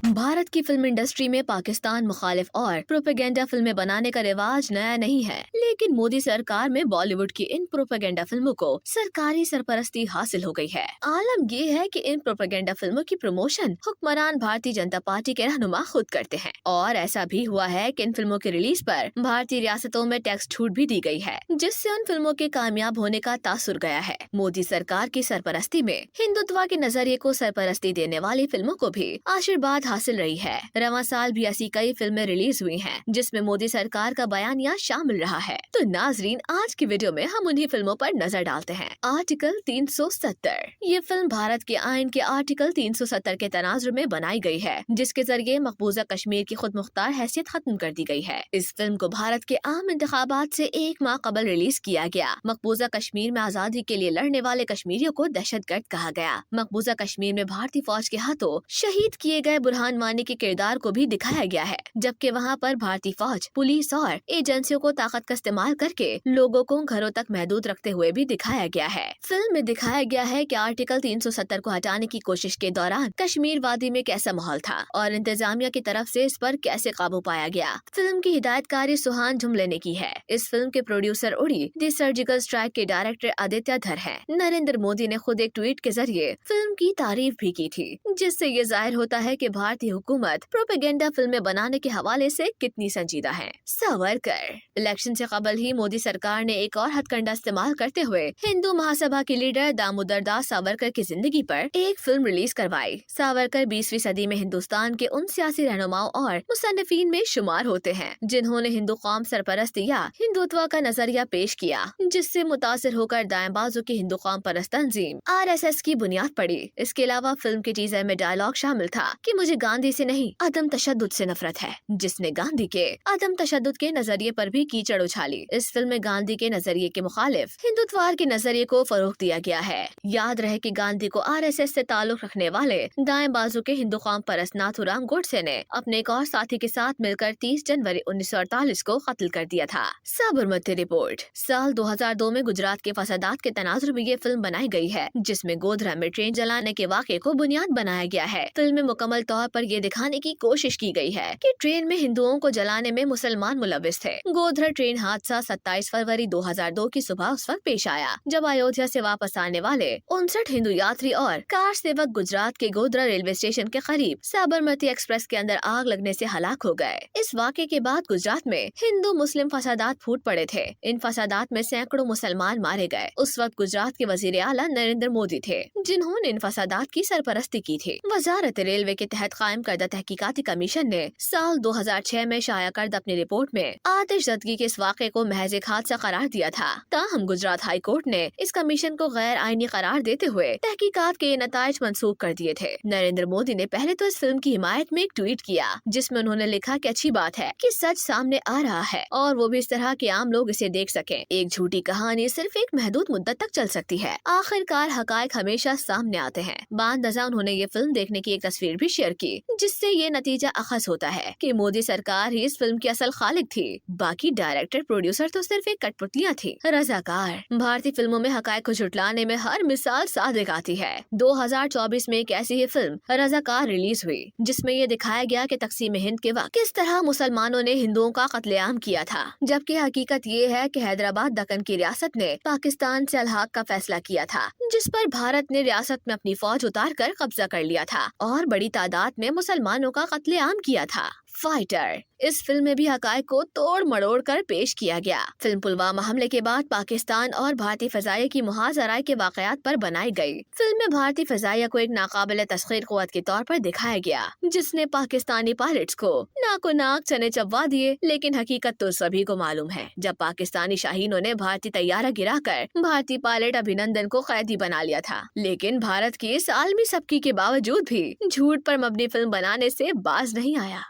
भारत की film industry में पाकिस्तान मुखालिफ और प्रोपेगेंडा फिल्में बनाने का रिवाज नया नहीं है, लेकिन मोदी सरकार में बॉलीवुड की इन प्रोपेगेंडा फिल्मों को सरकारी सरपरस्ती हासिल हो गई है। आलम ये है कि इन प्रोपेगेंडा फिल्मों की प्रमोशन हुक्मरान भारतीय जनता पार्टी के रहनुमा खुद करते हैं, और ऐसा भी हुआ है कि इन फिल्मों की रिलीज पर भारतीय रियासतों में टैक्स छूट भी दी गई है, जिससे उन फिल्मों के कामयाब होने का तासुर गया है। मोदी सरकार की सरपरस्ती में हिंदुत्व के नजरिए को सरपरस्ती देने वाली फिल्मों को भी आशीर्वाद हासिल रही है। रवां साल भी ऐसी कई फिल्में रिलीज हुई हैं, जिसमें मोदी सरकार का बयानिया शामिल रहा है। तो नाजरीन, आज की वीडियो में हम उन्हीं फिल्मों पर नजर डालते हैं। आर्टिकल 370 ये फिल्म भारत के आइन के आर्टिकल 370 के तनाजुर में बनाई गई है, जिसके जरिए मकबूजा कश्मीर की खुद मुख्तार हैसियत खत्म कर दी गई है। इस फिल्म को भारत के आम इंतखाबात से 1 माह कबल रिलीज किया गया। मकबूजा कश्मीर में आजादी के लिए लड़ने वाले कश्मीरियों को दहशतगर्द कहा गया। मकबूजा कश्मीर में भारतीय फौज के हाथों शहीद किए गए बुरहान वानी के किरदार को भी दिखाया गया है, जबकि वहाँ पर भारतीय फौज, पुलिस और एजेंसियों को ताकत का इस्तेमाल करके लोगों को घरों तक महदूद रखते हुए भी दिखाया गया है। फिल्म में दिखाया गया है कि आर्टिकल 370 को हटाने की कोशिश के दौरान कश्मीर वादी में कैसा माहौल था और इंतजामिया की तरफ से इस पर कैसे काबू पाया गया। फिल्म की हिदायतकारी सुहान झुमले ने की है। इस फिल्म के प्रोड्यूसर उड़ी द सर्जिकल स्ट्राइक के डायरेक्टर आदित्य धर हैं। नरेंद्र मोदी ने खुद एक ट्वीट के जरिए फिल्म की तारीफ भी की थी, जिससे ये जाहिर होता है कि भारतीय हुकूमत प्रोपेगेंडा फिल्में बनाने के हवाले से कितनी संजीदा है। सावरकर इलेक्शन से कबल ही मोदी सरकार ने एक और हथकंडा इस्तेमाल करते हुए हिंदू महासभा के लीडर दामोदर दास सावरकर की जिंदगी पर एक फिल्म रिलीज करवाई। सावरकर 20वीं सदी में हिंदुस्तान के उन सियासी रहनुमाओं और मुसन्निफीन में शुमार होते हैं, जिन्होंने हिंदू कौम सरपरस्ती या हिंदुत्व का नजरिया पेश किया, जिससे मुतासिर होकर दाएं बाजू की हिंदू कौम परस्त तंजीम RSS की बुनियाद पड़ी। इसके अलावा फिल्म के टीजर में डायलॉग शामिल था कि मुझे गांधी से नहीं, अदम तशद्दुद से नफरत है, जिसने गांधी के अदम तशद्दुद के नजरिए पर भी कीचड़ उछाली। इस फिल्म में गांधी के नजरिए के मुखालिफ हिंदुत्वार के नजरिए को फरोग दिया गया है। याद रहे कि गांधी को RSS से ताल्लुक रखने वाले दाएं बाजू के हिंदू कौम परस्त नाथूराम गोडसे ने अपने एक और साथी के साथ मिलकर 30 जनवरी 1948 को कत्ल कर दिया था। साबरमती रिपोर्ट साल 2002 में गुजरात के फसादात के तनाजुर में ये फिल्म बनाई गई है, जिसमें गोधरा में ट्रेन जलाने के वाक़े को बुनियाद बनाया गया है। फिल्म में मुकम्मल तौर पर ये दिखाने की कोशिश की गई है कि ट्रेन में हिंदुओं को जलाने में मुसलमान मुलविस थे। गोधरा ट्रेन हादसा 27 फरवरी 2002 की सुबह उस वक्त पेश आया, जब अयोध्या से वापस आने वाले 59 हिंदू यात्री और कार सेवक गुजरात के गोधरा रेलवे स्टेशन के करीब साबरमती एक्सप्रेस के अंदर आग लगने से हलाक हो गए। इस वाक़े के बाद गुजरात में हिंदू मुस्लिम फसादात फूट पड़े थे। इन फसादात में सैकड़ों मुसलमान मारे गए। उस वक्त गुजरात के वजीर आला नरेंद्र मोदी थे, जिन्होंने इन फसादात की सरपरस्ती की थी। वजारत रेलवे के तहत कायम करदा तहकीकाती कमीशन ने साल 2006 में शाया करदा अपनी रिपोर्ट में आतिशज़दगी के इस वाक़े को महज एक हादसा करार दिया था। ताहम गुजरात हाई कोर्ट ने इस कमीशन को गैर आईनी करार देते हुए तहकीकात के नताइज मंसूख कर दिए थे। नरेंद्र मोदी ने पहले तो इस फिल्म की हिमायत में एक ट्वीट किया, जिसमें उन्होंने लिखा कि अच्छी बात है कि सच सामने आ रहा है, और वो भी इस तरह कि आम लोग इसे देख सकें। एक झूठी कहानी सिर्फ एक महदूद मुद्दत तक चल सकती है, आखिरकार हकायक हमेशा सामने आते हैं। बाद नज़र उन्होंने ये फिल्म देखने की एक तस्वीर भी शेयर की, जिससे ये नतीजा अखज़ होता है कि मोदी सरकार ही इस फिल्म की असल खालिक थी, बाकी डायरेक्टर प्रोड्यूसर तो सिर्फ एक कठपुतलियां थी। रजाकार भारतीय फिल्मों में हकायक को झुटलाने में हर मिसाल सादिक आती है। 2024 में एक ऐसी ही फिल्म रजाकार रिलीज हुई, जिसमें ये दिखाया गया कि तकसीम हिंद के वक्त किस तरह मुसलमानों ने हिंदुओं का कत्लेआम किया था, जबकि हकीकत ये है कि हैदराबाद दक्कन की रियासत ने पाकिस्तान से अलहाक का फैसला किया था, जिस पर भारत ने रियासत में अपनी फौज उतार कर कब्जा कर लिया था और बड़ी तादाद में मुसलमानों का कत्लेआम किया था। फाइटर इस फिल्म में भी हकायक को तोड़ मड़ोड़ कर पेश किया गया। फिल्म पुलवामा हमले के बाद पाकिस्तान और भारतीय फजाइया की मुहाजराई के वाकयात पर बनाई गई। फिल्म में भारतीय फजाइया को एक नाकाबिल तस्खीर क़ुव्वत के तौर पर दिखाया गया, जिसने पाकिस्तानी पायलट्स को नाको नाक चने चबवा दिए। लेकिन हकीकत तो सभी को मालूम है, जब पाकिस्तानी शाहीनों ने भारतीय तैयारा गिराकर भारतीय पायलट अभिनंदन को कैदी बना लिया था। लेकिन भारत की इस आलमी सबकी के बावजूद भी झूठ पर मबनी फिल्म बनाने से बाज नहीं आया।